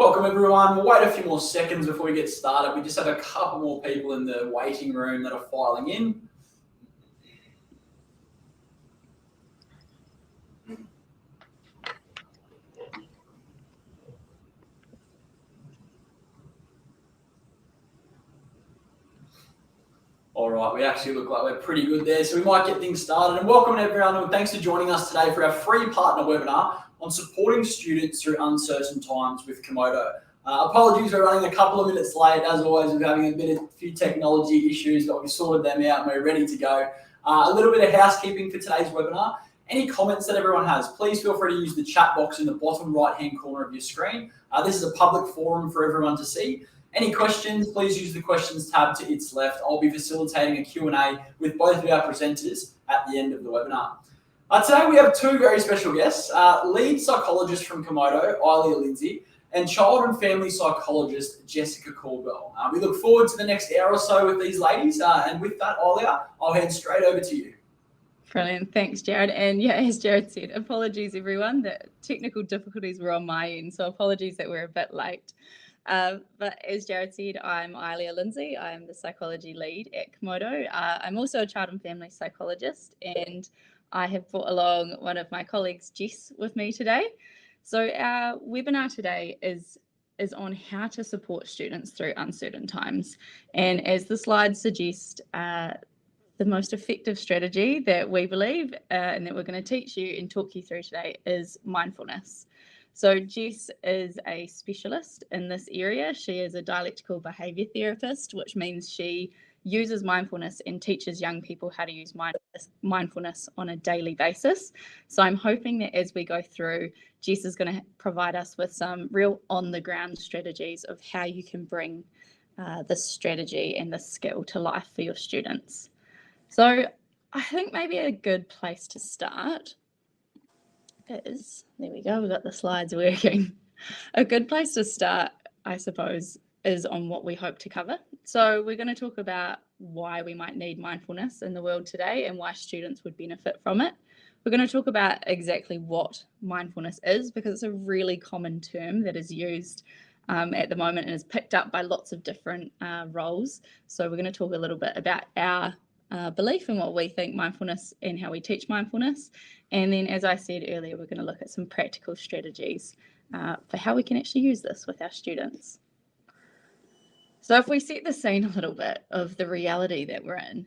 Welcome everyone. We'll wait a few more seconds before we get started. We just have a couple more people in the waiting room that are filing in. All right, we actually look like we're pretty good there, so we might get things started. And welcome everyone, and thanks for joining us today for our free partner webinar on supporting students through uncertain times with Komodo. Apologies for running a couple of minutes late. As always, we're having a few technology issues, but we've sorted them out and we're ready to go. A little bit of housekeeping for today's webinar. Any comments that everyone has, please feel free to use the chat box in the bottom right-hand corner of your screen. This is a public forum for everyone to see. Any questions, please use the questions tab to its left. I'll be facilitating a Q&A with both of our presenters at the end of the webinar. Today we have two very special guests, lead psychologist from Komodo, Ilia Lindsay, and child and family psychologist, Jessica Caldwell. We look forward to the next hour or so with these ladies. And with that, Ilia, I'll hand straight over to you. Brilliant. Thanks, Jared. And yeah, as Jared said, apologies, everyone. The technical difficulties were on my end, so apologies that we're a bit late. But as Jared said, I'm Ilia Lindsay. I'm the psychology lead at Komodo. I'm also a child and family psychologist, and I have brought along one of my colleagues, Jess, with me today. So our webinar today is on how to support students through uncertain times. And as the slides suggest, the most effective strategy that we believe and that we're going to teach you and talk you through today is mindfulness. So Jess is a specialist in this area. She is a dialectical behaviour therapist, which means she uses mindfulness and teaches young people how to use mindfulness on a daily basis. So I'm hoping that as we go through, Jess is going to provide us with some real on-the-ground strategies of how you can bring this strategy and this skill to life for your students. So I think maybe a good place to start is, there we go, we've got the slides working. A good place to start, I suppose, is on what we hope to cover. So we're going to talk about why we might need mindfulness in the world today and why students would benefit from it. We're going to talk about exactly what mindfulness is, because it's a really common term that is used at the moment and is picked up by lots of different roles. So we're going to talk a little bit about our belief in what we think mindfulness and how we teach mindfulness. And then, as I said earlier, we're going to look at some practical strategies for how we can actually use this with our students. So if we set the scene a little bit of the reality that we're in,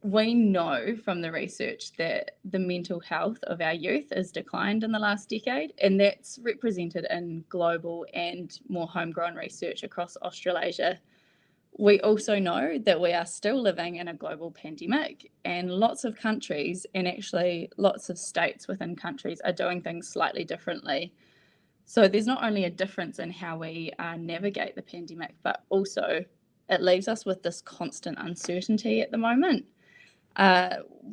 we know from the research that the mental health of our youth has declined in the last decade, and that's represented in global and more homegrown research across Australasia. We also know that we are still living in a global pandemic, and lots of countries, and actually lots of states within countries, are doing things slightly differently. So there's not only a difference in how we navigate the pandemic, but also it leaves us with this constant uncertainty at the moment.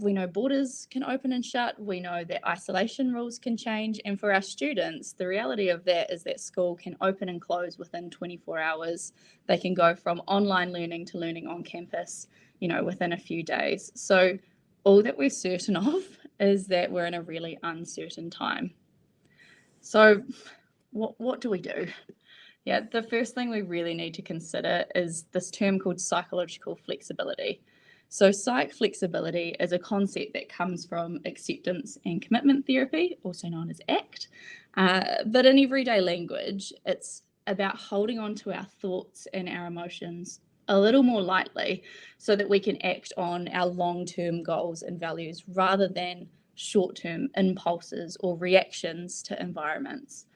We know borders can open and shut. We know that isolation rules can change. And for our students, the reality of that is that school can open and close within 24 hours. They can go from online learning to learning on campus, within a few days. So all that we're certain of is that we're in a really uncertain time. So what do we do? Yeah, the first thing we really need to consider is this term called psychological flexibility. So psych flexibility is a concept that comes from acceptance and commitment therapy, also known as ACT. But in everyday language, it's about holding on to our thoughts and our emotions a little more lightly so that we can act on our long-term goals and values rather than short-term impulses or reactions to environments.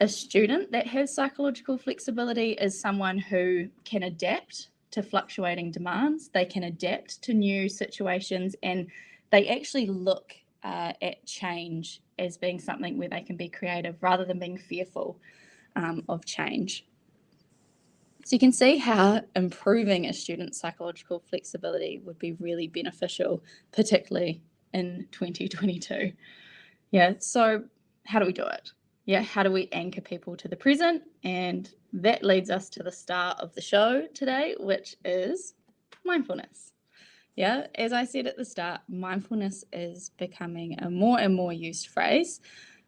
A student that has psychological flexibility is someone who can adapt to fluctuating demands, they can adapt to new situations, and they actually look at change as being something where they can be creative rather than being fearful of change. So you can see how improving a student's psychological flexibility would be really beneficial, particularly in 2022. Yeah, so how do we do it? Yeah, how do we anchor people to the present? And that leads us to the star of the show today, which is mindfulness. Yeah, as I said at the start, mindfulness is becoming a more and more used phrase.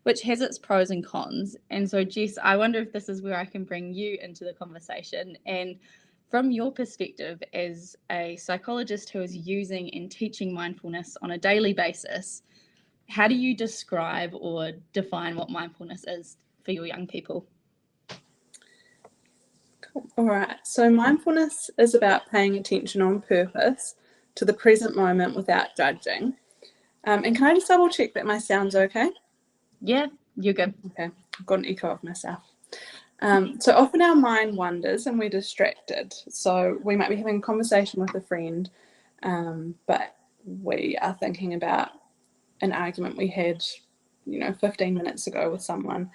which has its pros and cons. And so, Jess, I wonder if this is where I can bring you into the conversation. And from your perspective as a psychologist who is using and teaching mindfulness on a daily basis, how do you describe or define what mindfulness is for your young people? Cool. All right. So mindfulness is about paying attention on purpose to the present moment without judging. And can I just double check that my sound's okay? Yeah, you're good. Okay. I've got an echo of myself. So often our mind wanders and we're distracted. So we might be having a conversation with a friend, but we are thinking about an argument we had, 15 minutes ago with someone,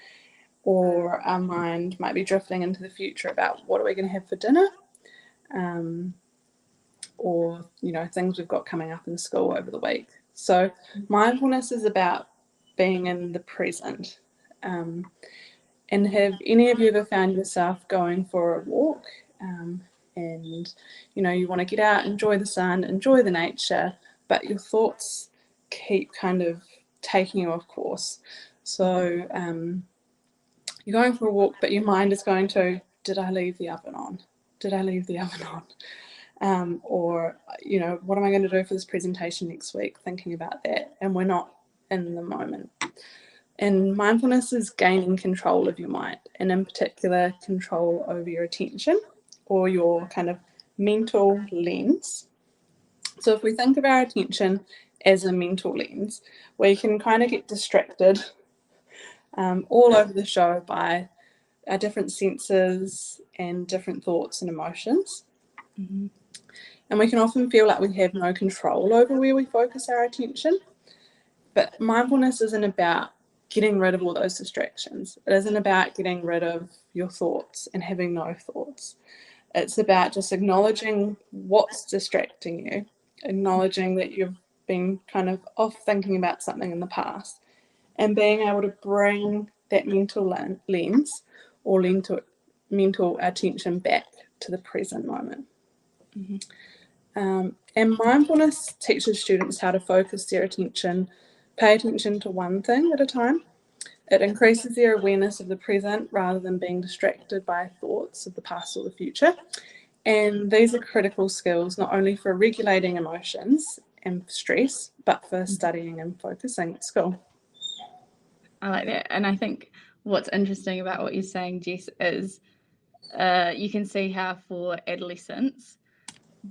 or our mind might be drifting into the future about what are we going to have for dinner, or things we've got coming up in school over the week. So mindfulness is about being in the present. And have any of you ever found yourself going for a walk, and you want to get out, enjoy the sun, enjoy the nature, but your thoughts keep kind of taking you off course? So you're going for a walk, but your mind is going to, did I leave the oven on? Did I leave the oven on? Or what am I going to do for this presentation next week? Thinking about that, and we're not in the moment. And mindfulness is gaining control of your mind, and in particular, control over your attention or your kind of mental lens. So if we think of our attention as a mental lens, we can kind of get distracted all over the show by our different senses and different thoughts and emotions. Mm-hmm. And we can often feel like we have no control over where we focus our attention. But mindfulness isn't about getting rid of all those distractions. It isn't about getting rid of your thoughts and having no thoughts. It's about just acknowledging what's distracting you, acknowledging that you've been kind of off thinking about something in the past, and being able to bring that mental lens or mental attention back to the present moment. Mm-hmm. And mindfulness teaches students how to focus their attention, pay attention to one thing at a time. It increases their awareness of the present rather than being distracted by thoughts of the past or the future. And these are critical skills not only for regulating emotions and stress, but for studying and focusing at school. I like that. And I think what's interesting about what you're saying, Jess, is you can see how for adolescents,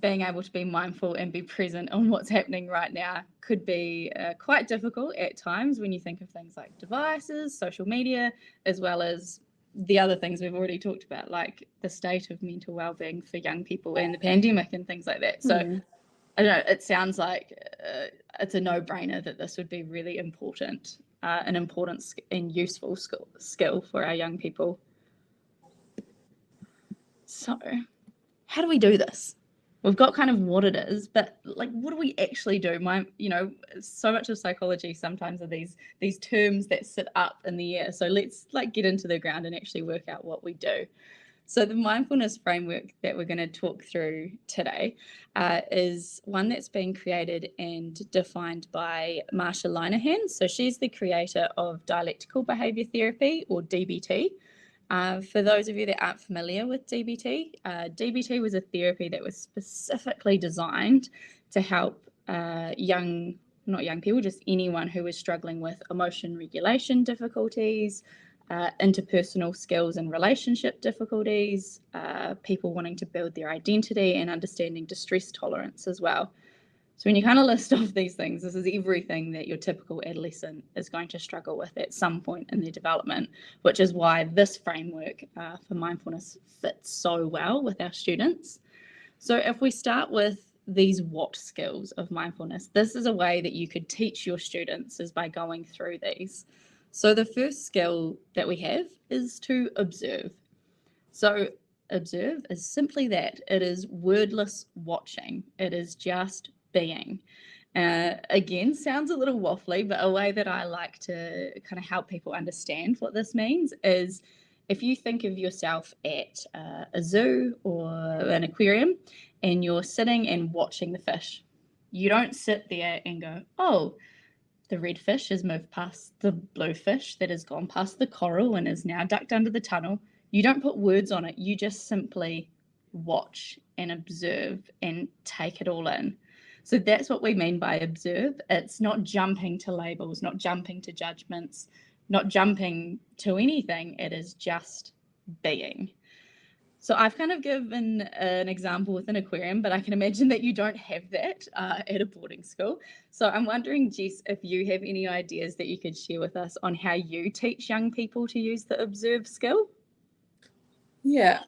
being able to be mindful and be present on what's happening right now could be quite difficult at times when you think of things like devices, social media, as well as the other things we've already talked about, like the state of mental well-being for young people and the pandemic and things like that. So I don't know, it sounds like it's a no-brainer that this would be really important, an important and useful skill for our young people. So how do we do this? We've got kind of what it is, but like, what do we actually do? So much of psychology sometimes are these terms that sit up in the air. So let's get into the ground and actually work out what we do. So the mindfulness framework that we're going to talk through today is one that's been created and defined by Marsha Linehan. So she's the creator of dialectical behavior therapy, or DBT. For those of you that aren't familiar with DBT, DBT was a therapy that was specifically designed to help not young people, just anyone who was struggling with emotion regulation difficulties, interpersonal skills and relationship difficulties, people wanting to build their identity, and understanding distress tolerance as well. So when you kind of list off these things, this is everything that your typical adolescent is going to struggle with at some point in their development, which is why this framework for mindfulness fits so well with our students. So if we start with these what skills of mindfulness, this is a way that you could teach your students is by going through these. So the first skill that we have is to observe. So observe is simply that. It is wordless watching. It is just being. Again, sounds a little waffly, but a way that I like to kind of help people understand what this means is if you think of yourself at a zoo or an aquarium and you're sitting and watching the fish, you don't sit there and go, oh, the red fish has moved past the blue fish that has gone past the coral and is now ducked under the tunnel. You don't put words on it. You just simply watch and observe and take it all in. So that's what we mean by observe. It's not jumping to labels, not jumping to judgments, not jumping to anything. It is just being. So I've kind of given an example with an aquarium, but I can imagine that you don't have that at a boarding school. So I'm wondering, Jess, if you have any ideas that you could share with us on how you teach young people to use the observe skill? Yeah,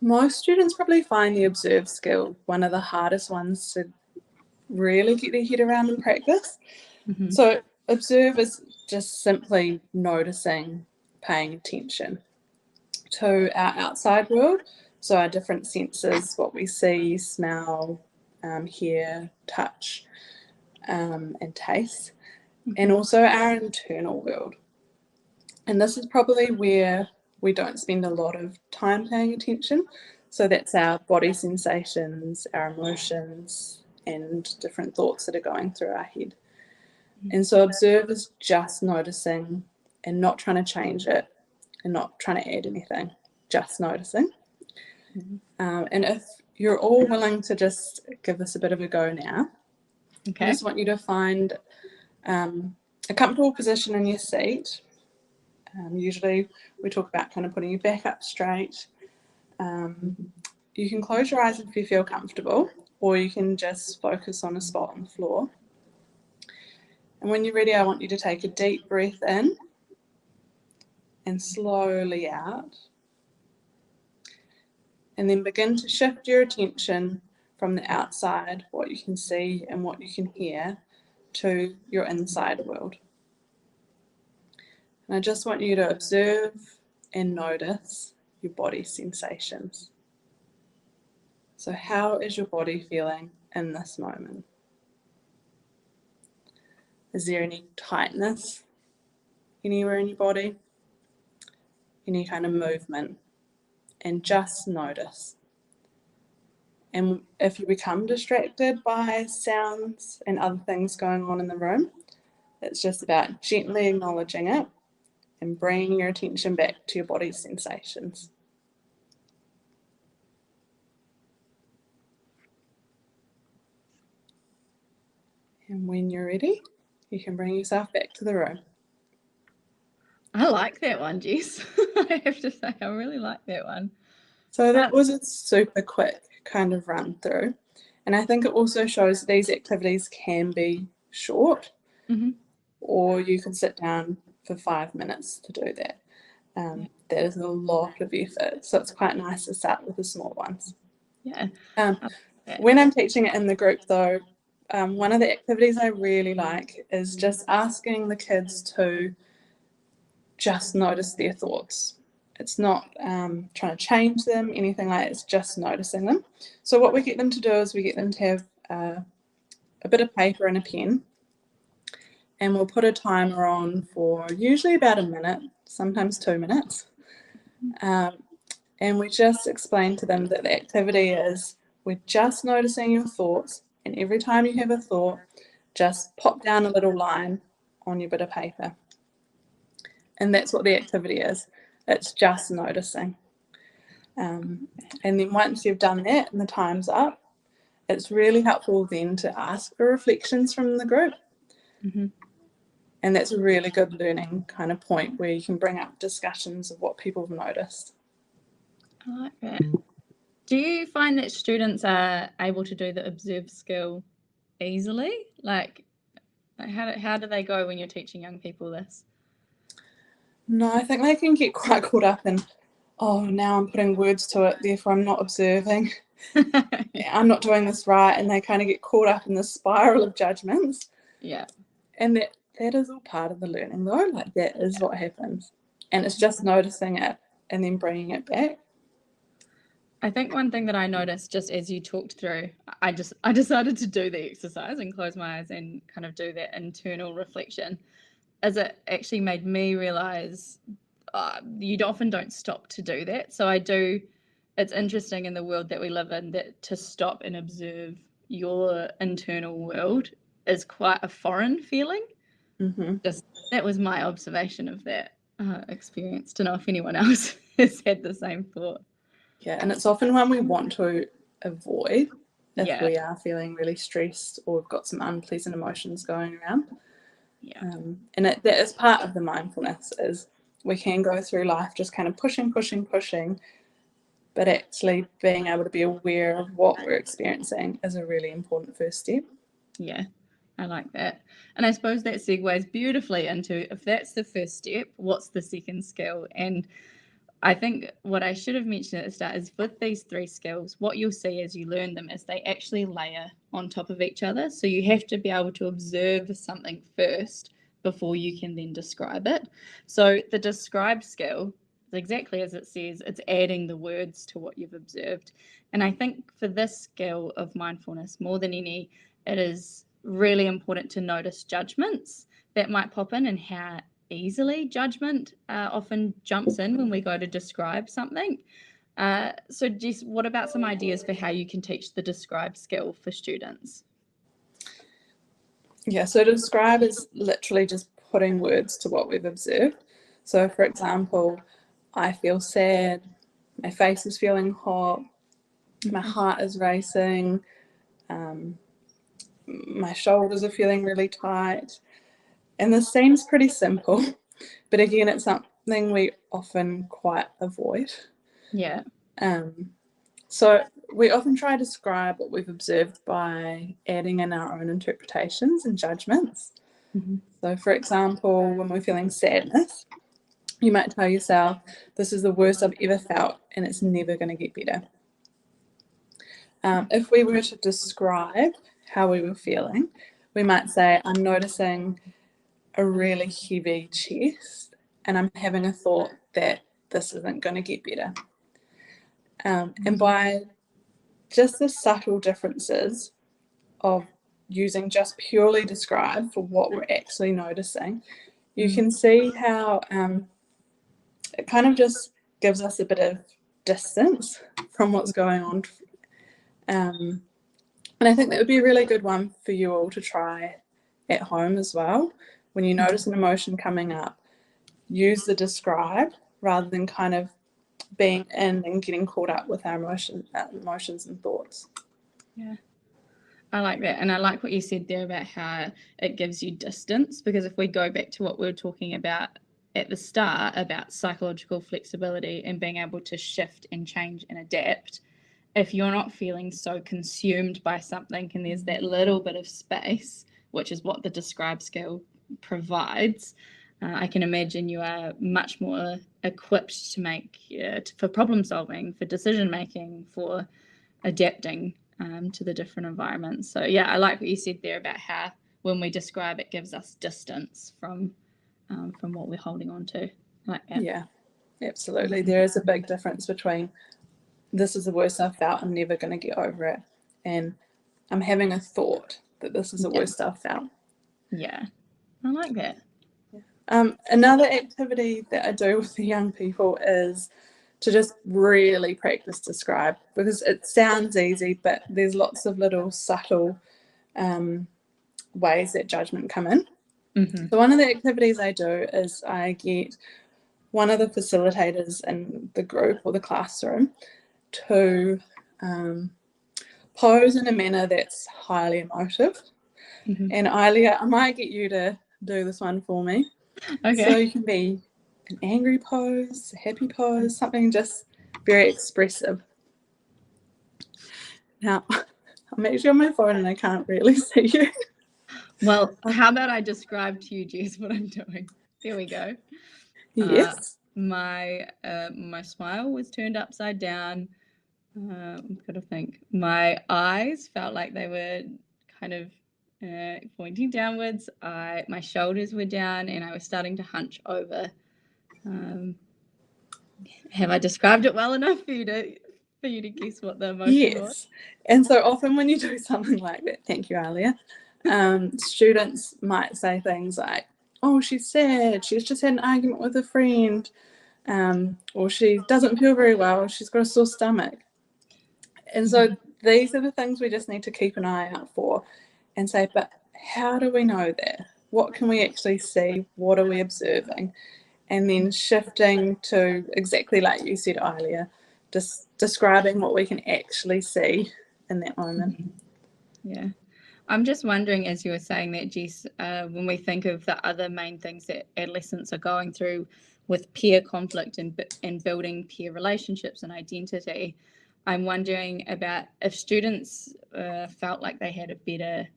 most students probably find the observe skill one of the hardest ones to really get their head around and practice. Mm-hmm. So observe is just simply noticing, paying attention to our outside world, so our different senses, what we see, smell, hear, touch, and taste, and also our internal world. And this is probably where we don't spend a lot of time paying attention. So that's our body sensations, our emotions, and different thoughts that are going through our head. And so observe is just noticing and not trying to change it and not trying to add anything, just noticing. And if you're all willing to just give this a bit of a go now, Okay. I just want you to find a comfortable position in your seat. Usually we talk about kind of putting your back up straight. You can close your eyes if you feel comfortable, or you can just focus on a spot on the floor. And when you're ready, I want you to take a deep breath in and slowly out. And then begin to shift your attention from the outside, what you can see and what you can hear, to your inside world. And I just want you to observe and notice your body sensations. So how is your body feeling in this moment? Is there any tightness anywhere in your body? Any kind of movement? And just notice. And if you become distracted by sounds and other things going on in the room, it's just about gently acknowledging it and bringing your attention back to your body's sensations. And when you're ready, you can bring yourself back to the room. I like that one, Jess. I have to say, I really like that one. So that was a super quick kind of run through. And I think it also shows these activities can be short, or you can sit down for 5 minutes to do that. That is a lot of effort. So it's quite nice to start with the small ones. Yeah. When I'm teaching it in the group though, one of the activities I really like is just asking the kids to just notice their thoughts. It's not trying to change them, anything like that. It's just noticing them. So what we get them to do is we get them to have a bit of paper and a pen, and we'll put a timer on for usually about a minute, sometimes 2 minutes. And we just explain to them that the activity is we're just noticing your thoughts, and every time you have a thought, just pop down a little line on your bit of paper. And that's what the activity is. It's just noticing. And then once you've done that and the time's up, it's really helpful then to ask for reflections from the group. And that's a really good learning kind of point where you can bring up discussions of what people have noticed. I like that. Do you find that students are able to do the observe skill easily? Like how do they go when you're teaching young people this? No, I think they can get quite caught up in, oh, now I'm putting words to it, therefore I'm not observing. I'm not doing this right. And they kind of get caught up in the spiral of judgments. Yeah. And that is all part of the learning though. Like that is what happens. And it's just noticing it and then bringing it back. I think one thing that I noticed just as you talked through, I decided to do the exercise and close my eyes and kind of do that internal reflection, as it actually made me realize you often don't stop to do that. So it's interesting in the world that we live in that to stop and observe your internal world is quite a foreign feeling. Mm-hmm. That was my observation of that experience. To know if anyone else has had the same thought. Yeah, and it's often one we want to avoid if Yeah. we are feeling really stressed or we've got some unpleasant emotions going around. Yeah. And that is part of the mindfulness, is we can go through life just kind of pushing, but actually being able to be aware of what we're experiencing is a really important first step. Yeah, I like that. And I suppose that segues beautifully into, if that's the first step, what's the second skill? And I think what I should have mentioned at the start is, with these 3 skills, what you'll see as you learn them is they actually layer on top of each other. So you have to be able to observe something first before you can then describe it. So the describe skill, exactly as it says, it's adding the words to what you've observed. And I think for this skill of mindfulness, more than any, it is really important to notice judgments that might pop in, and how easily judgment often jumps in when we go to describe something. So Jess, what about some ideas for how you can teach the describe skill for students? Yeah, so to describe is literally just putting words to what we've observed. So for example, I feel sad, my face is feeling hot, my heart is racing, my shoulders are feeling really tight. And this seems pretty simple, but again, it's something we often quite avoid. Yeah. So we often try to describe what we've observed by adding in our own interpretations and judgments. Mm-hmm. So for example, when we're feeling sadness, you might tell yourself, this is the worst I've ever felt and it's never going to get better. If we were to describe how we were feeling, we might say, I'm noticing a really heavy chest and I'm having a thought that this isn't going to get better. And by just the subtle differences of using just purely describe for what we're actually noticing, you can see how it kind of just gives us a bit of distance from what's going on. And I think that would be a really good one for you all to try at home as well. When you notice an emotion coming up, use the describe rather than kind of being in and getting caught up with our emotions and thoughts. Yeah, I like that. And I like what you said there about how it gives you distance, because if we go back to what we were talking about at the start about psychological flexibility and being able to shift and change and adapt, if you're not feeling so consumed by something and there's that little bit of space, which is what the describe skill provides, I can imagine you are much more equipped to make, for problem solving, for decision making, for adapting to the different environments. So yeah, I like what you said there about how when we describe, it gives us distance from what we're holding on to. Like that. Yeah, absolutely. There is a big difference between this is the worst I've felt, I'm never going to get over it, and I'm having a thought that this is the worst I've felt. Yeah, I like that. Another activity that I do with the young people is to just really practice describe, because it sounds easy, but there's lots of little subtle ways that judgment come in. Mm-hmm. So one of the activities I do is I get one of the facilitators in the group or the classroom to pose in a manner that's highly emotive. Mm-hmm. And Ilia, I might get you to do this one for me. Okay. So you can be an angry pose, a happy pose, something just very expressive. Now, I'm actually on my phone and I can't really see you. Well, how about I describe to you, Jess, what I'm doing? Here we go. Yes. My smile was turned upside down. I'm trying to think. My eyes felt like they were kind of pointing downwards. My shoulders were down and I was starting to hunch over. Have I described it well enough for you to guess what the emotion was? And so often when you do something like that, thank you, Ilia, students might say things like, oh, she's sad, she's just had an argument with a friend, or she doesn't feel very well, she's got a sore stomach. And so these are the things we just need to keep an eye out for and say, but how do we know that? What can we actually see? What are we observing? And then shifting to exactly like you said earlier, just describing what we can actually see in that moment. Yeah. I'm just wondering, as you were saying that, Jess, when we think of the other main things that adolescents are going through with peer conflict and building peer relationships and identity, I'm wondering about if students felt like they had a better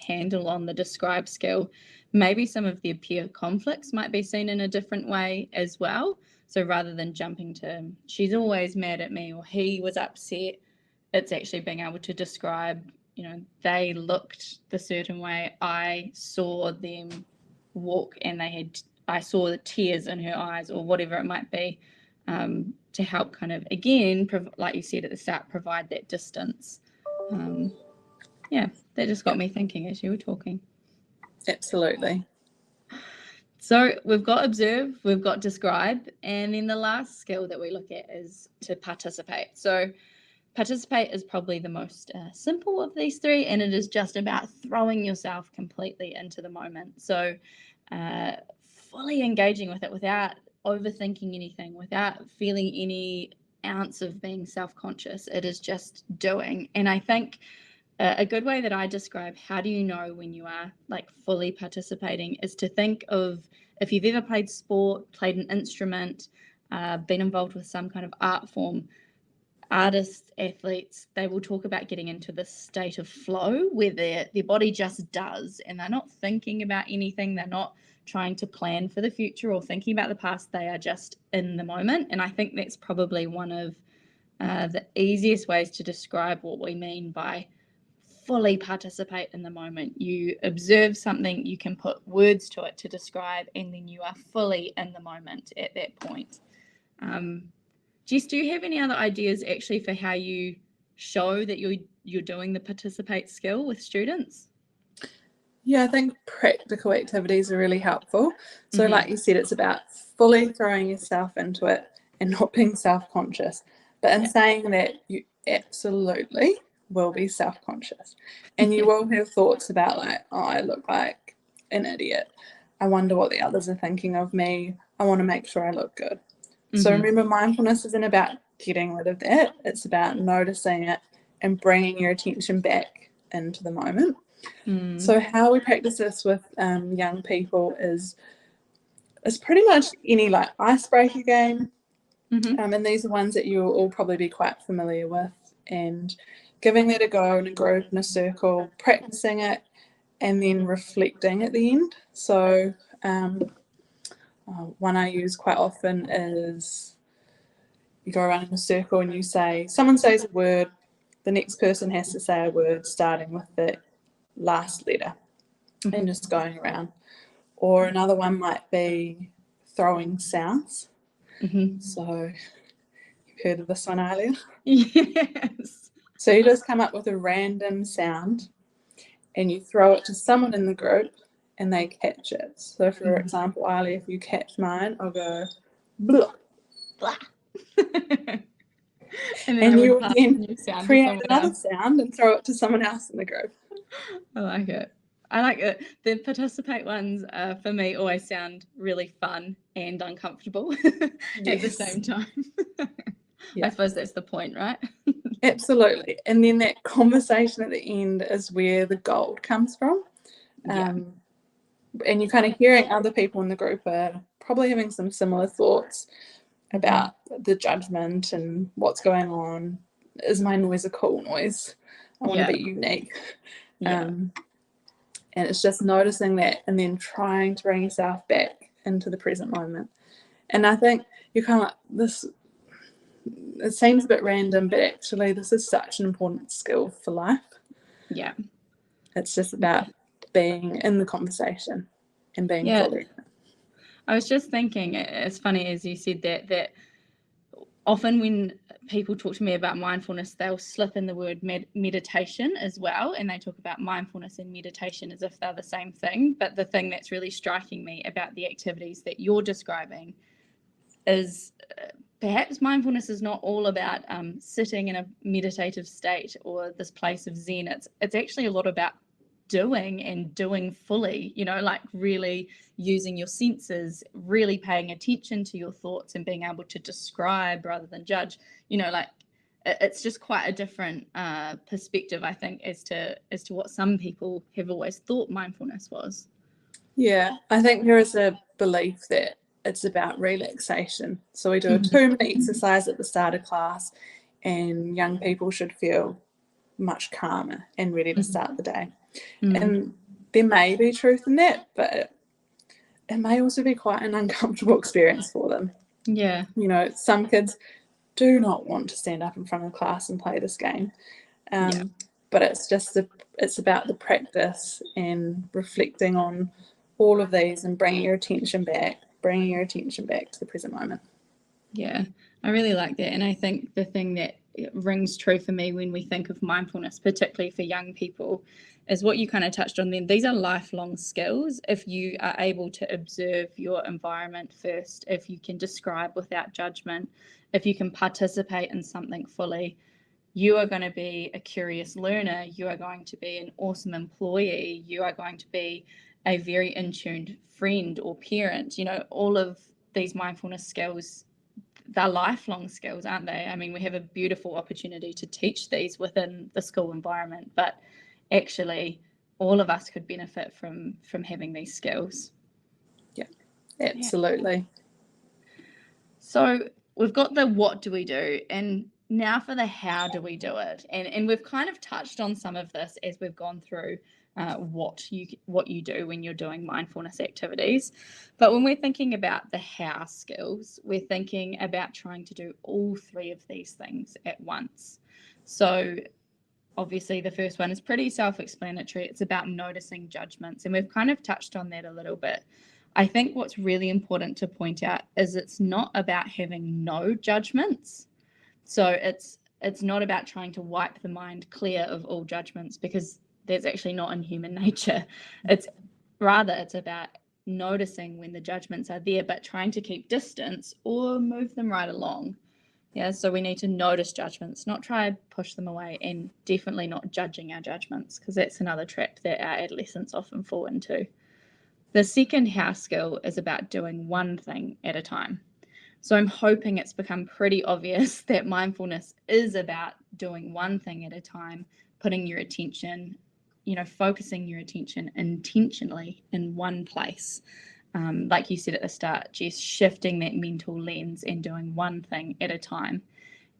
handle on the describe skill, maybe some of their peer conflicts might be seen in a different way as well. So rather than jumping to, she's always mad at me or he was upset, it's actually being able to describe, they looked the certain way. I saw them walk and I saw the tears in her eyes or whatever it might be, to help kind of, again, like you said at the start, provide that distance. That just got me thinking as you were talking. Absolutely. So we've got observe, we've got describe, and then the last skill that we look at is to participate. So participate is probably the most simple of these three, and it is just about throwing yourself completely into the moment. So fully engaging with it without overthinking anything, without feeling any ounce of being self-conscious. It is just doing. And I think a good way that I describe how do you know when you are like fully participating is to think of if you've ever played sport, played an instrument, been involved with some kind of art form. Artists, athletes, they will talk about getting into this state of flow where their body just does, and they're not thinking about anything. They're not trying to plan for the future or thinking about the past. They are just in the moment. And I think that's probably one of the easiest ways to describe what we mean by fully participate in the moment. You observe something, you can put words to it to describe, and then you are fully in the moment at that point. Jess, do you have any other ideas actually for how you show that you're doing the participate skill with students? Yeah, I think practical activities are really helpful. So like you said, it's about fully throwing yourself into it and not being self-conscious. But in saying that, you absolutely will be self-conscious. And you will have thoughts about like, oh, I look like an idiot. I wonder what the others are thinking of me. I want to make sure I look good. So remember, mindfulness isn't about getting rid of that. It's about noticing it and bringing your attention back into the moment. So how we practice this with young people is pretty much any like icebreaker game. And these are ones that you'll all probably be quite familiar with. And giving that a go in a group, in a circle, practicing it, and then reflecting at the end. So one I use quite often is you go around in a circle and you say, someone says a word, the next person has to say a word starting with the last letter and just going around. Or another one might be throwing sounds. So you've heard of this one earlier? Yes. So you just come up with a random sound and you throw it to someone in the group and they catch it. So for example, Ali, if you catch mine, I'll go blah. Blah. And you again create another else. sound and throw it to someone else in the group. I like it. I like it. The participate ones for me always sound really fun and uncomfortable at the same time. I suppose that's the point, right? Absolutely. And then that conversation at the end is where the gold comes from. And you're kind of hearing other people in the group are probably having some similar thoughts about the judgment and what's going on. Is my noise a cool noise? I want to be unique. And it's just noticing that and then trying to bring yourself back into the present moment. And I think you're kind of like this, it seems a bit random, but actually this is such an important skill for life. Yeah. It's just about being in the conversation and being fully in it. I was just thinking, it's funny as you said that often when people talk to me about mindfulness, they'll slip in the word meditation as well, and they talk about mindfulness and meditation as if they're the same thing. But the thing that's really striking me about the activities that you're describing is perhaps mindfulness is not all about sitting in a meditative state or this place of Zen. It's actually a lot about doing and doing fully, like really using your senses, really paying attention to your thoughts and being able to describe rather than judge, like it's just quite a different perspective, I think, as to what some people have always thought mindfulness was. Yeah, I think there is a belief that it's about relaxation. So we do a 2-minute exercise at the start of class, and young people should feel much calmer and ready to start the day. And there may be truth in that, but it may also be quite an uncomfortable experience for them. Yeah. Some kids do not want to stand up in front of the class and play this game. But it's about the practice and reflecting on all of these and bringing your attention back to the present moment. Yeah, I really like that. And I think the thing that rings true for me when we think of mindfulness, particularly for young people, is what you kind of touched on then. These are lifelong skills. If you are able to observe your environment first, if you can describe without judgment, if you can participate in something fully, you are going to be a curious learner. You are going to be an awesome employee. You are going to be a very in-tuned friend or parent. All of these mindfulness skills, they're lifelong skills, aren't they? I mean, we have a beautiful opportunity to teach these within the school environment, but actually all of us could benefit from having these skills. Yeah, absolutely. So we've got the what do we do, and now for the how do we do it. And we've kind of touched on some of this as we've gone through what you do when you're doing mindfulness activities. But when we're thinking about the how skills, we're thinking about trying to do all 3 of these things at once. So obviously the first one is pretty self-explanatory. It's about noticing judgments, and we've kind of touched on that a little bit. I think what's really important to point out is it's not about having no judgments. So it's not about trying to wipe the mind clear of all judgments, because that's actually not in human nature. It's about noticing when the judgments are there, but trying to keep distance or move them right along. Yeah, so we need to notice judgments, not try to push them away, and definitely not judging our judgments, because that's another trap that our adolescents often fall into. The second how skill is about doing one thing at a time. So I'm hoping it's become pretty obvious that mindfulness is about doing one thing at a time, putting your attention, focusing your attention intentionally in one place. Like you said at the start, Jess, shifting that mental lens and doing one thing at a time.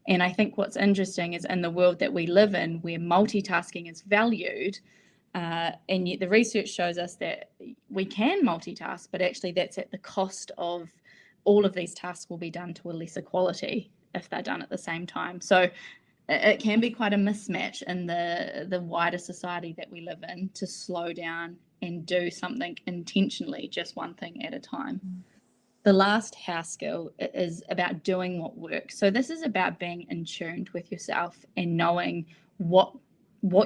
And I think what's interesting is in the world that we live in, where multitasking is valued, and yet the research shows us that we can multitask, but actually that's at the cost of all of these tasks will be done to a lesser quality if they're done at the same time. So it can be quite a mismatch in the wider society that we live in, to slow down and do something intentionally, just one thing at a time. The last how skill is about doing what works. So this is about being in tune with yourself and knowing what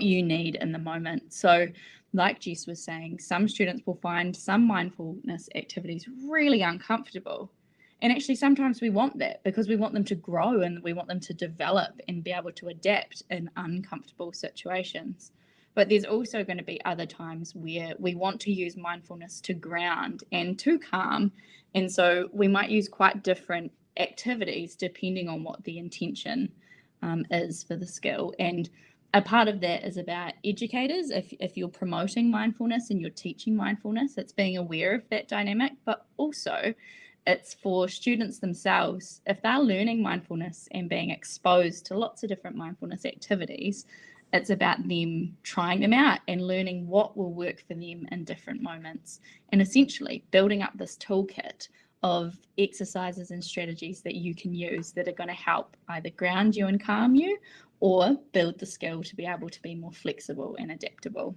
you need in the moment. So like Jess was saying, some students will find some mindfulness activities really uncomfortable. And actually sometimes we want that, because we want them to grow and we want them to develop and be able to adapt in uncomfortable situations. But there's also going to be other times where we want to use mindfulness to ground and to calm. And so we might use quite different activities depending on what the intention is for the skill. And a part of that is about educators. If you're promoting mindfulness and you're teaching mindfulness, it's being aware of that dynamic, but also it's for students themselves. If they're learning mindfulness and being exposed to lots of different mindfulness activities, it's about them trying them out and learning what will work for them in different moments, and essentially building up this toolkit of exercises and strategies that you can use that are going to help either ground you and calm you, or build the skill to be able to be more flexible and adaptable.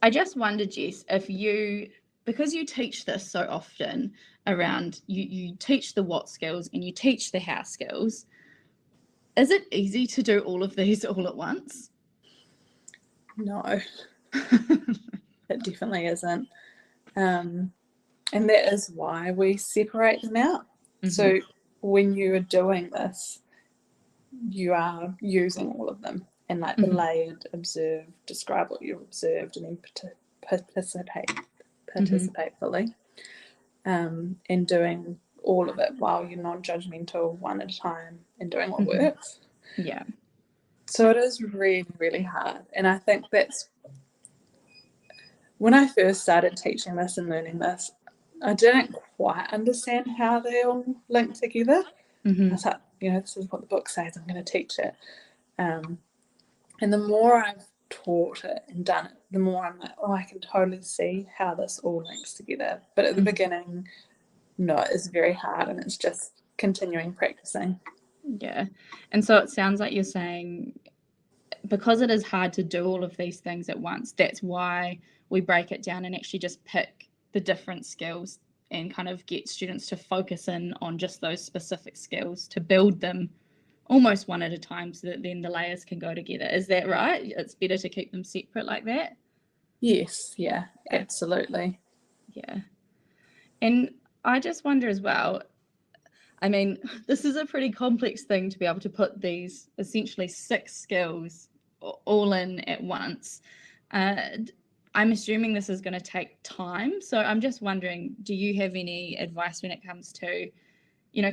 I just wonder, Jess, if you, because you teach this so often around, you teach the what skills and you teach the how skills, is it easy to do all of these all at once? No, it definitely isn't. And that is why we separate them out. Mm-hmm. So when you are doing this, you are using all of them. and like the layered observe, describe what you've observed, and then participate fully, and doing all of it while you're non-judgmental, one at a time, and doing what works. Yeah. So it is really, really hard. And I think that's when I first started teaching this and learning this, I didn't quite understand how they all link together. I thought, this is what the book says, I'm going to teach it. And the more I've taught it and done it, the more I'm like, I can totally see how this all links together. But at the beginning, no, it's very hard, and it's just continuing practicing. Yeah. And so it sounds like you're saying, because it is hard to do all of these things at once, that's why we break it down and actually just pick the different skills and kind of get students to focus in on just those specific skills to build them almost one at a time, so that then the layers can go together. Is that right? It's better to keep them separate like that? Yes, yeah, absolutely. Yeah. And I just wonder as well, I mean, this is a pretty complex thing to be able to put these essentially 6 skills all in at once. I'm assuming this is going to take time. So I'm just wondering, do you have any advice when it comes to,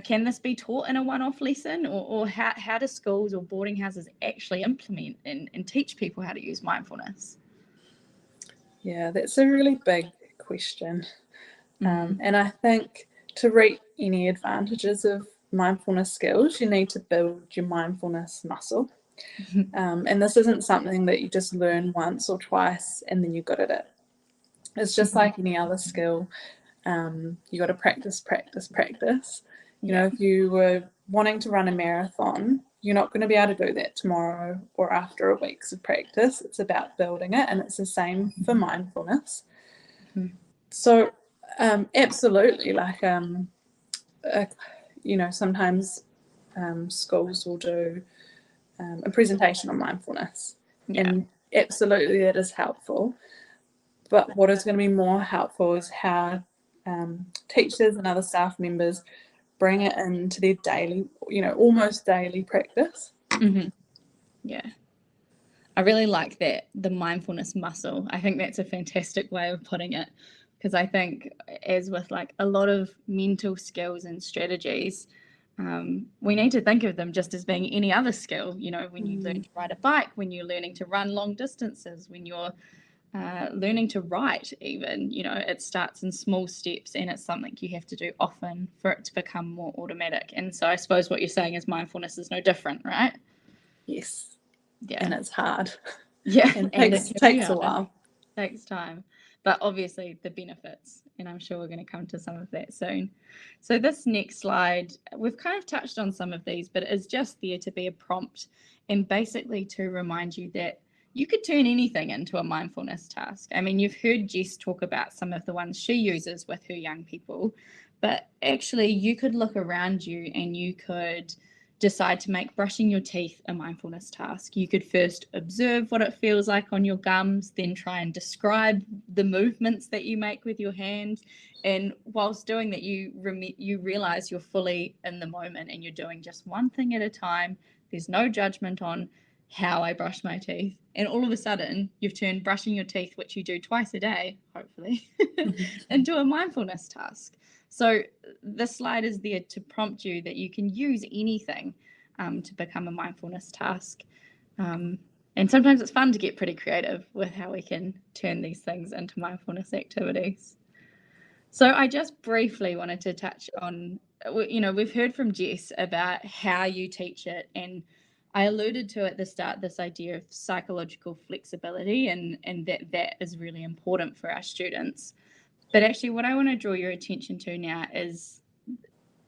can this be taught in a one-off lesson, or how do schools or boarding houses actually implement and teach people how to use mindfulness? Yeah, that's a really big question. And I think to reap any advantages of mindfulness skills, you need to build your mindfulness muscle. And this isn't something that you just learn once or twice and then you're good at it. It's just like any other skill. You got to practice. If you were wanting to run a marathon, you're not going to be able to do that tomorrow or after a week's of practice. It's about building it, and it's the same for mindfulness. So absolutely, like sometimes schools will do a presentation on mindfulness, and absolutely that is helpful. But what is going to be more helpful is how teachers and other staff members bring it into their daily, almost daily practice. Yeah. I really like that, the mindfulness muscle. I think that's a fantastic way of putting it, because I think, as with like a lot of mental skills and strategies, we need to think of them just as being any other skill. When you learn to ride a bike, when you're learning to run long distances, when you're learning to write even, it starts in small steps, and it's something you have to do often for it to become more automatic. And so I suppose what you're saying is mindfulness is no different, right? Yes. Yeah. And it's hard. Yeah. And it takes a while. Takes time. But obviously the benefits, and I'm sure we're going to come to some of that soon. So this next slide, we've kind of touched on some of these, but it is just there to be a prompt and basically to remind you that you could turn anything into a mindfulness task. I mean, you've heard Jess talk about some of the ones she uses with her young people, but actually you could look around you and you could decide to make brushing your teeth a mindfulness task. You could first observe what it feels like on your gums, then try and describe the movements that you make with your hands. And whilst doing that, you realize you're fully in the moment and you're doing just one thing at a time. There's no judgment on how I brush my teeth. And all of a sudden, you've turned brushing your teeth, which you do twice a day, hopefully, into a mindfulness task. So this slide is there to prompt you that you can use anything to become a mindfulness task. And sometimes it's fun to get pretty creative with how we can turn these things into mindfulness activities. So I just briefly wanted to touch on, we've heard from Jess about how you teach it, and I alluded to at the start this idea of psychological flexibility, and that is really important for our students. But actually what I want to draw your attention to now is,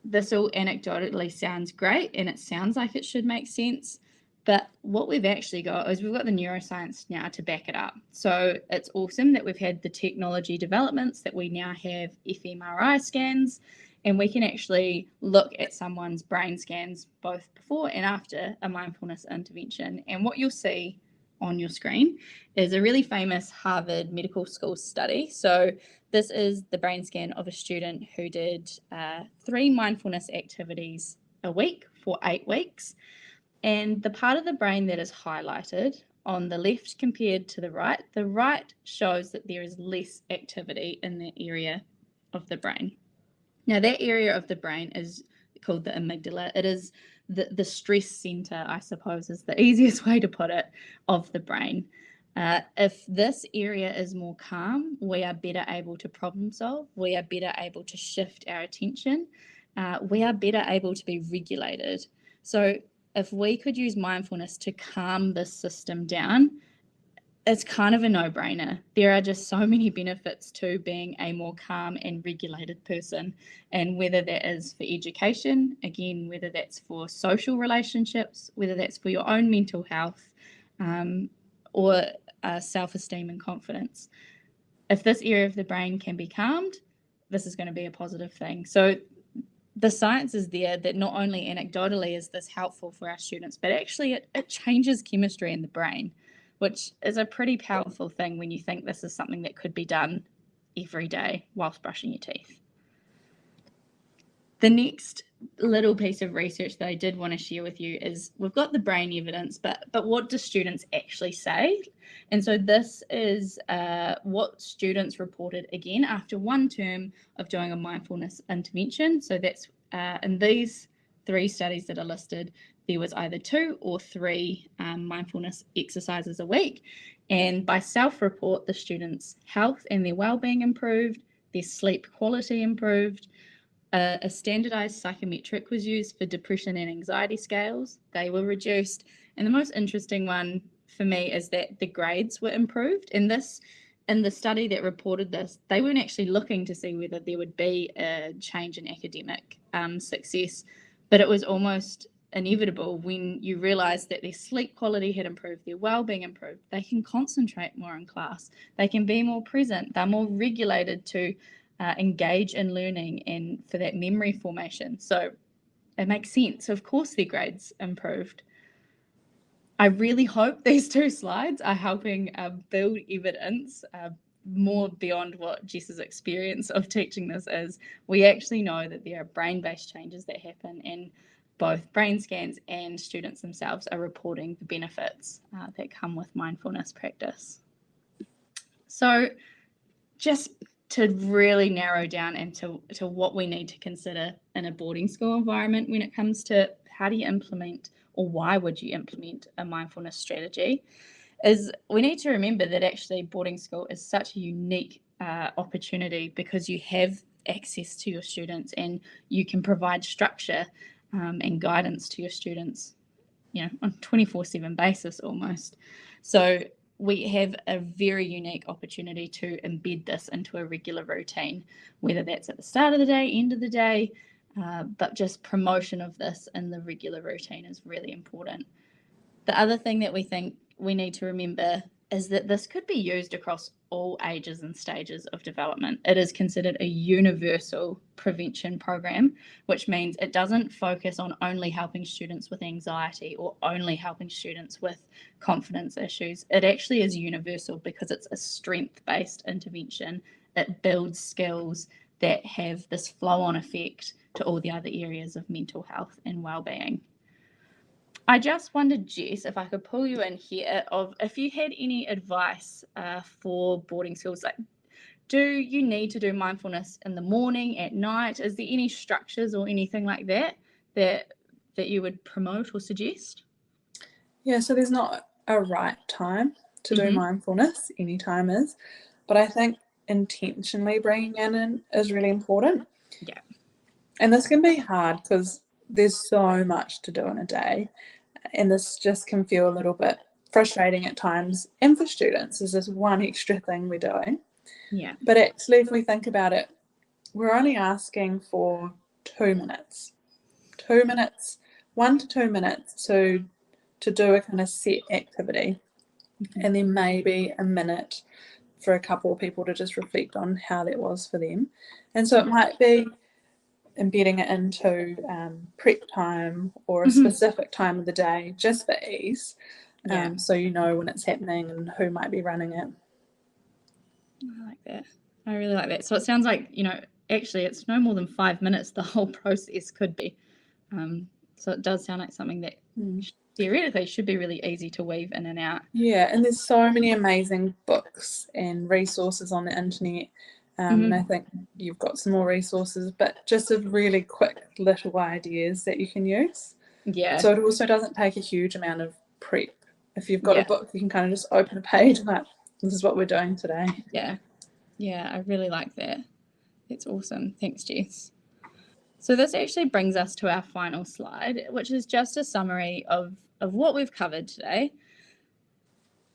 this all anecdotally sounds great and it sounds like it should make sense, but what we've actually got is we've got the neuroscience now to back it up. So it's awesome that we've had the technology developments, that we now have fMRI scans, and we can actually look at someone's brain scans both before and after a mindfulness intervention. And what you'll see on your screen is a really famous Harvard Medical School study. So this is the brain scan of a student who did 3 mindfulness activities a week for 8 weeks. And the part of the brain that is highlighted on the left compared to the right shows that there is less activity in that area of the brain. Now, that area of the brain is called the amygdala. It is the stress center, I suppose, is the easiest way to put it, of the brain. If this area is more calm, we are better able to problem solve. We are better able to shift our attention. We are better able to be regulated. So if we could use mindfulness to calm this system down, it's kind of a no-brainer. There are just so many benefits to being a more calm and regulated person. And whether that is for education, again, whether that's for social relationships, whether that's for your own mental health, or self-esteem and confidence. If this area of the brain can be calmed, this is going to be a positive thing. So the science is there that not only anecdotally is this helpful for our students, but actually it changes chemistry in the brain, which is a pretty powerful thing when you think this is something that could be done every day whilst brushing your teeth. The next little piece of research that I did want to share with you is we've got the brain evidence, but what do students actually say? And so this is what students reported again after one term of doing a mindfulness intervention. So that's in these 3 studies that are listed, there was either 2 or 3 mindfulness exercises a week. And by self-report, the students' health and their well-being improved, their sleep quality improved. A standardized psychometric was used for depression and anxiety scales. They were reduced. And the most interesting one for me is that the grades were improved. And this, in the study that reported this, they weren't actually looking to see whether there would be a change in academic success, but it was almost inevitable when you realize that their sleep quality had improved, their well-being improved. They can concentrate more in class. They can be more present. They're more regulated to engage in learning and for that memory formation. So it makes sense. Of course, their grades improved. I really hope these 2 slides are helping build evidence more beyond what Jess's experience of teaching this is. We actually know that there are brain-based changes that happen, and both brain scans and students themselves are reporting the benefits that come with mindfulness practice. So just to really narrow down into what we need to consider in a boarding school environment when it comes to how do you implement, or why would you implement, a mindfulness strategy, is we need to remember that actually boarding school is such a unique opportunity because you have access to your students and you can provide structure and guidance to your students, on a 24/7 basis almost. So we have a very unique opportunity to embed this into a regular routine, whether that's at the start of the day, end of the day, but just promotion of this in the regular routine is really important. The other thing that we think we need to remember is that this could be used across all ages and stages of development. It is considered a universal prevention program, which means it doesn't focus on only helping students with anxiety or only helping students with confidence issues. It actually is universal because it's a strength-based intervention. It builds skills that have this flow-on effect to all the other areas of mental health and well-being. I just wondered, Jess, if I could pull you in here of if you had any advice for boarding schools. Like, do you need to do mindfulness in the morning, at night? Is there any structures or anything like that you would promote or suggest? Yeah, so there's not a right time to do mindfulness. Any time is. But I think intentionally bringing it in is really important. Yeah. And this can be hard because there's so much to do in a day. And this just can feel a little bit frustrating at times. And for students, is this one extra thing we're doing. Yeah. But actually, if we think about it, we're only asking for 2 minutes. 2 minutes, 1 to 2 minutes to do a kind of set activity. And then maybe a minute for a couple of people to just reflect on how that was for them. And so it might be embedding it into prep time or a specific time of the day just for ease, so you know when it's happening and who might be running it. I like that. I really like that. So it sounds like, actually it's no more than 5 minutes the whole process could be. So it does sound like something that theoretically should be really easy to weave in and out. Yeah, and there's so many amazing books and resources on the internet. And I think you've got some more resources, but just a really quick little ideas that you can use. Yeah. So it also doesn't take a huge amount of prep. If you've got a book, you can kind of just open a page and like, this is what we're doing today. Yeah. Yeah, I really like that. That's awesome. Thanks, Jess. So this actually brings us to our final slide, which is just a summary of what we've covered today.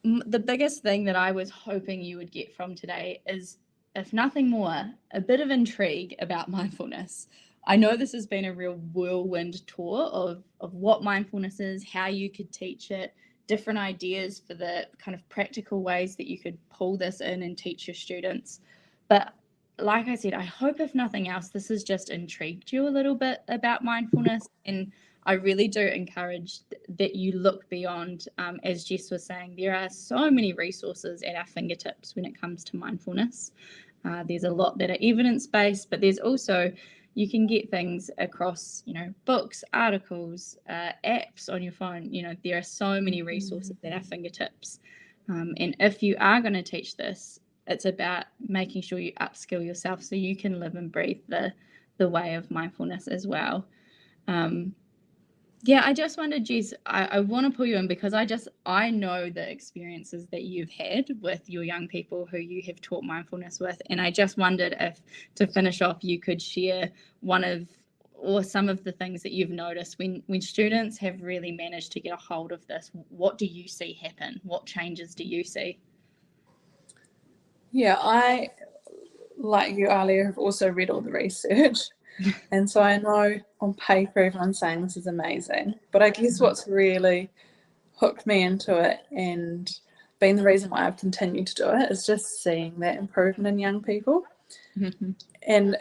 The biggest thing that I was hoping you would get from today is, if nothing more, a bit of intrigue about mindfulness. I know this has been a real whirlwind tour of what mindfulness is, how you could teach it, different ideas for the kind of practical ways that you could pull this in and teach your students. But like I said, I hope if nothing else, this has just intrigued you a little bit about mindfulness. And I really do encourage that you look beyond, as Jess was saying, there are so many resources at our fingertips when it comes to mindfulness. There's a lot that are evidence-based, but there's also, you can get things across, books, articles, apps on your phone. There are so many resources at our fingertips. And if you are going to teach this, it's about making sure you upskill yourself so you can live and breathe the way of mindfulness as well. I just wondered, Jess, I want to pull you in because I know the experiences that you've had with your young people who you have taught mindfulness with. And I just wondered if, to finish off, you could share some of the things that you've noticed when students have really managed to get a hold of this. What do you see happen? What changes do you see? Yeah, I, like you, Alia, have also read all the research. And so I know on paper everyone's saying this is amazing. But I guess what's really hooked me into it and been the reason why I've continued to do it is just seeing that improvement in young people. And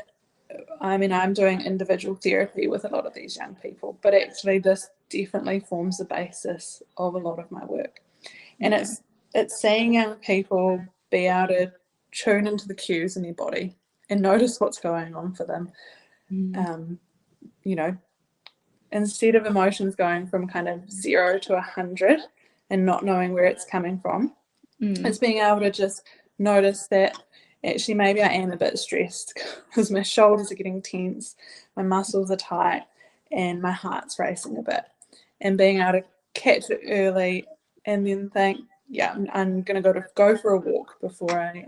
I mean, I'm doing individual therapy with a lot of these young people, but actually this definitely forms the basis of a lot of my work. And it's seeing young people be able to tune into the cues in their body and notice what's going on for them. Instead of emotions going from kind of 0 to 100 and not knowing where it's coming from, it's being able to just notice that actually maybe I am a bit stressed because my shoulders are getting tense, my muscles are tight, and my heart's racing a bit. And being able to catch it early and then think, I'm going to go for a walk before I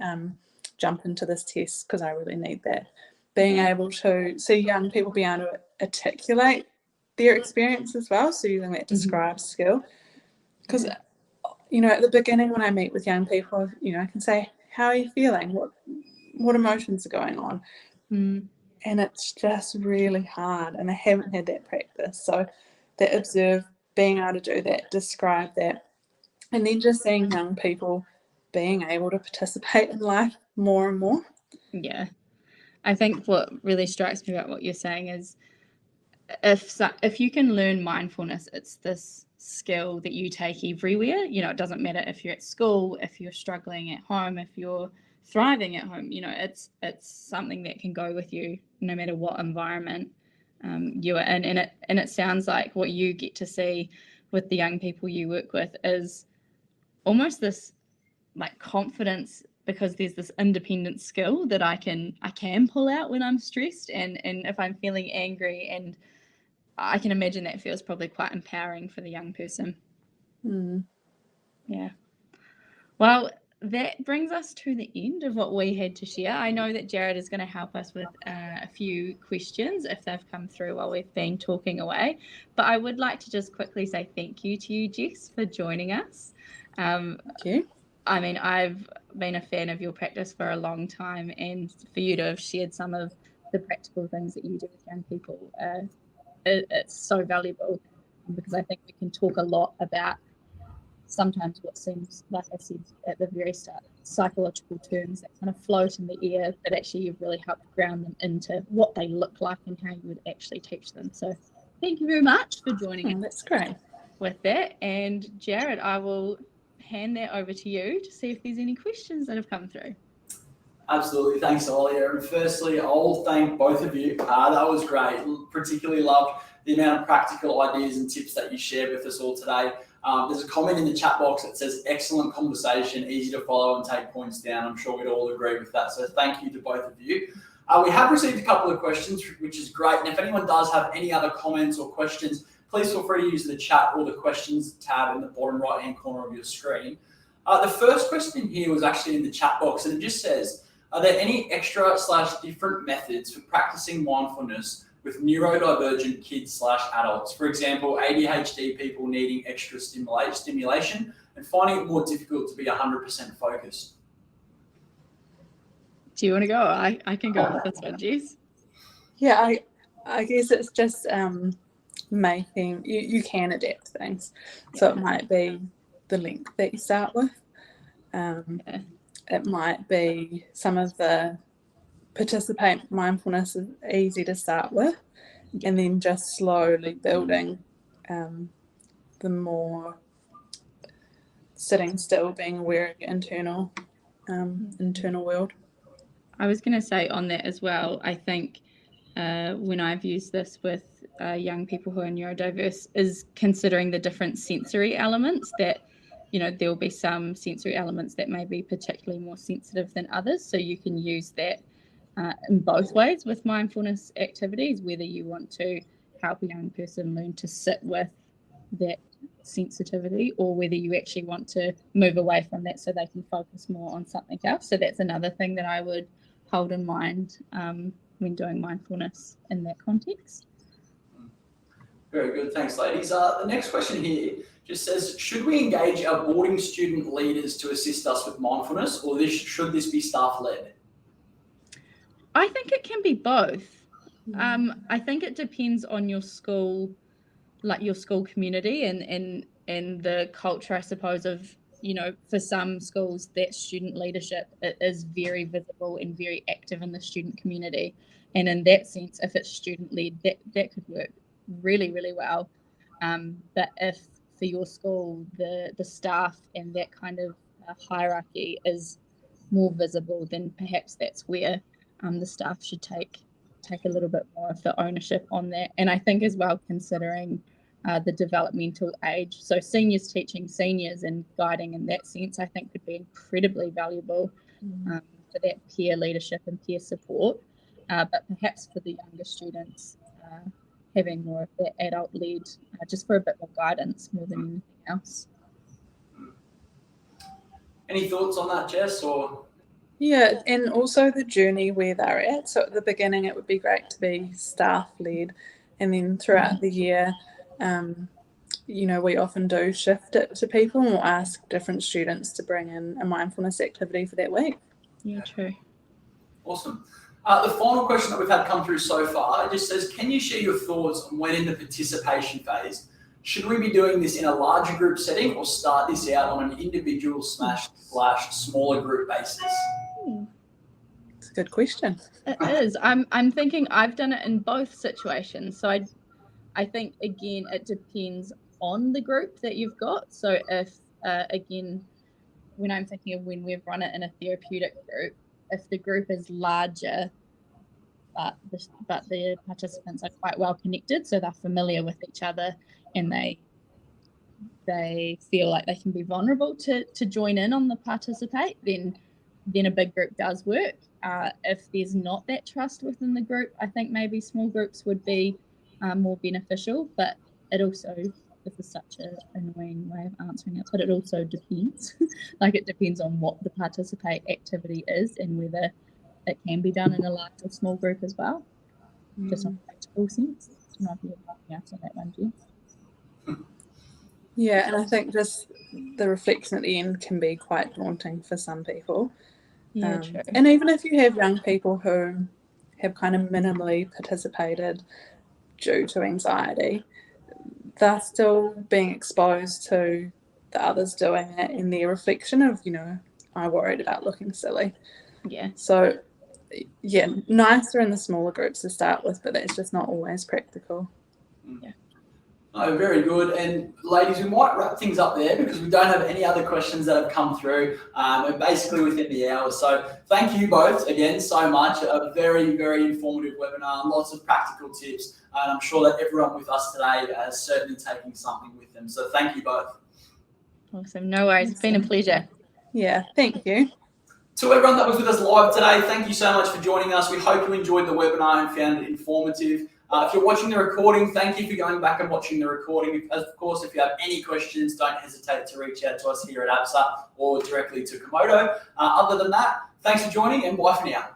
jump into this test because I really need that. Being able to see young people be able to articulate their experience as well, so using that describe skill. Because, at the beginning when I meet with young people, I can say, how are you feeling? What emotions are going on? And it's just really hard, and I haven't had that practice. So that observe, being able to do that, describe that, and then just seeing young people being able to participate in life more and more. Yeah. I think what really strikes me about what you're saying is if you can learn mindfulness, it's this skill that you take everywhere. It doesn't matter if you're at school, if you're struggling at home, if you're thriving at home. It's something that can go with you no matter what environment you are in. And it sounds like what you get to see with the young people you work with is almost this like confidence, because there's this independent skill that I can pull out when I'm stressed and if I'm feeling angry, and I can imagine that feels probably quite empowering for the young person. Yeah. Well, that brings us to the end of what we had to share. I know that Jared is going to help us with a few questions if they've come through while we've been talking away. But I would like to just quickly say thank you to you, Jess, for joining us. Thank you. I mean, I've been a fan of your practice for a long time, and for you to have shared some of the practical things that you do with young people, it's so valuable, because I think we can talk a lot about sometimes what seems, like I said at the very start, psychological terms that kind of float in the air, but actually you've really helped ground them into what they look like and how you would actually teach them. So thank you very much for joining us. That's great. With that, and Jared, I will hand that over to you to see if there's any questions that have come through. Absolutely. Thanks, Ilia. And firstly, I'll thank both of you. That was great. Particularly loved the amount of practical ideas and tips that you shared with us all today. There's a comment in the chat box that says, excellent conversation, easy to follow and take points down. I'm sure we'd all agree with that. So thank you to both of you. We have received a couple of questions, which is great. And if anyone does have any other comments or questions, please feel free to use the chat or the questions tab in the bottom right-hand corner of your screen. The first question here was actually in the chat box, and it just says, are there any extra/different methods for practicing mindfulness with neurodivergent kids/adults? For example, ADHD people needing extra stimulation and finding it more difficult to be 100% focused. Do you want to go? I can go with this one, Jess. Yeah, I guess it's just making, you can adapt things. So it might be the length that you start with. It might be some of the participate mindfulness is easy to start with, and then just slowly building the more sitting still, being aware of your internal world. I was going to say on that as well, I think when I've used this with young people who are neurodiverse is considering the different sensory elements that, there'll be some sensory elements that may be particularly more sensitive than others. So you can use that in both ways with mindfulness activities, whether you want to help a young person learn to sit with that sensitivity or whether you actually want to move away from that so they can focus more on something else. So that's another thing that I would hold in mind when doing mindfulness in that context. Very good. Thanks, ladies. The next question here just says, should we engage our boarding student leaders to assist us with mindfulness, or should this be staff-led? I think it can be both. I think it depends on your school, like your school community and the culture, I suppose, of, for some schools that student leadership is very visible and very active in the student community. And in that sense, if it's student-led, that could work really, really well. But if for your school, the staff and that kind of hierarchy is more visible, then perhaps that's where the staff should take a little bit more of the ownership on that. And I think as well, considering the developmental age, so seniors teaching seniors and guiding in that sense, I think could be incredibly valuable for that peer leadership and peer support. But perhaps for the younger students, having more of that adult-led, just for a bit more guidance more than anything else. Any thoughts on that, Jess? Or yeah, and also the journey where they're at. So at the beginning, it would be great to be staff-led, and then throughout the year, we often do shift it to people, and we'll ask different students to bring in a mindfulness activity for that week. Yeah, true. Awesome. The final question that we've had come through so far, it just says, can you share your thoughts on when in the participation phase, should we be doing this in a larger group setting or start this out on an individual / smaller group basis? It's a good question. It is. I'm thinking I've done it in both situations. So I think, again, it depends on the group that you've got. So if, again, when I'm thinking of when we've run it in a therapeutic group, if the group is larger, but the participants are quite well connected, so they're familiar with each other and they feel like they can be vulnerable to join in on the participate, then a big group does work. If there's not that trust within the group, I think maybe small groups would be more beneficial, but it also, this is such an annoying way of answering it, but it also depends. Like it depends on what the participate activity is and whether it can be done in a large or small group as well. Just on a practical sense. You might be able to help me out on that one, Jess. Yeah, and I think just the reflection at the end can be quite daunting for some people. Yeah, true. And even if you have young people who have kind of minimally participated due to anxiety, they're still being exposed to the others doing it in their reflection of, I worried about looking silly. Yeah. So, yeah, nicer in the smaller groups to start with, but that's just not always practical. Yeah. Oh, very good. And ladies, we might wrap things up there because we don't have any other questions that have come through. We're basically within the hour. So thank you both again so much. A very, very informative webinar, lots of practical tips. And I'm sure that everyone with us today is certainly taking something with them. So thank you both. Awesome. No worries. It's been a pleasure. Yeah, thank you. To everyone that was with us live today, thank you so much for joining us. We hope you enjoyed the webinar and found it informative. If you're watching the recording, thank you for going back and watching the recording. Of course, if you have any questions, don't hesitate to reach out to us here at APSA or directly to Komodo. Other than that, thanks for joining and bye for now.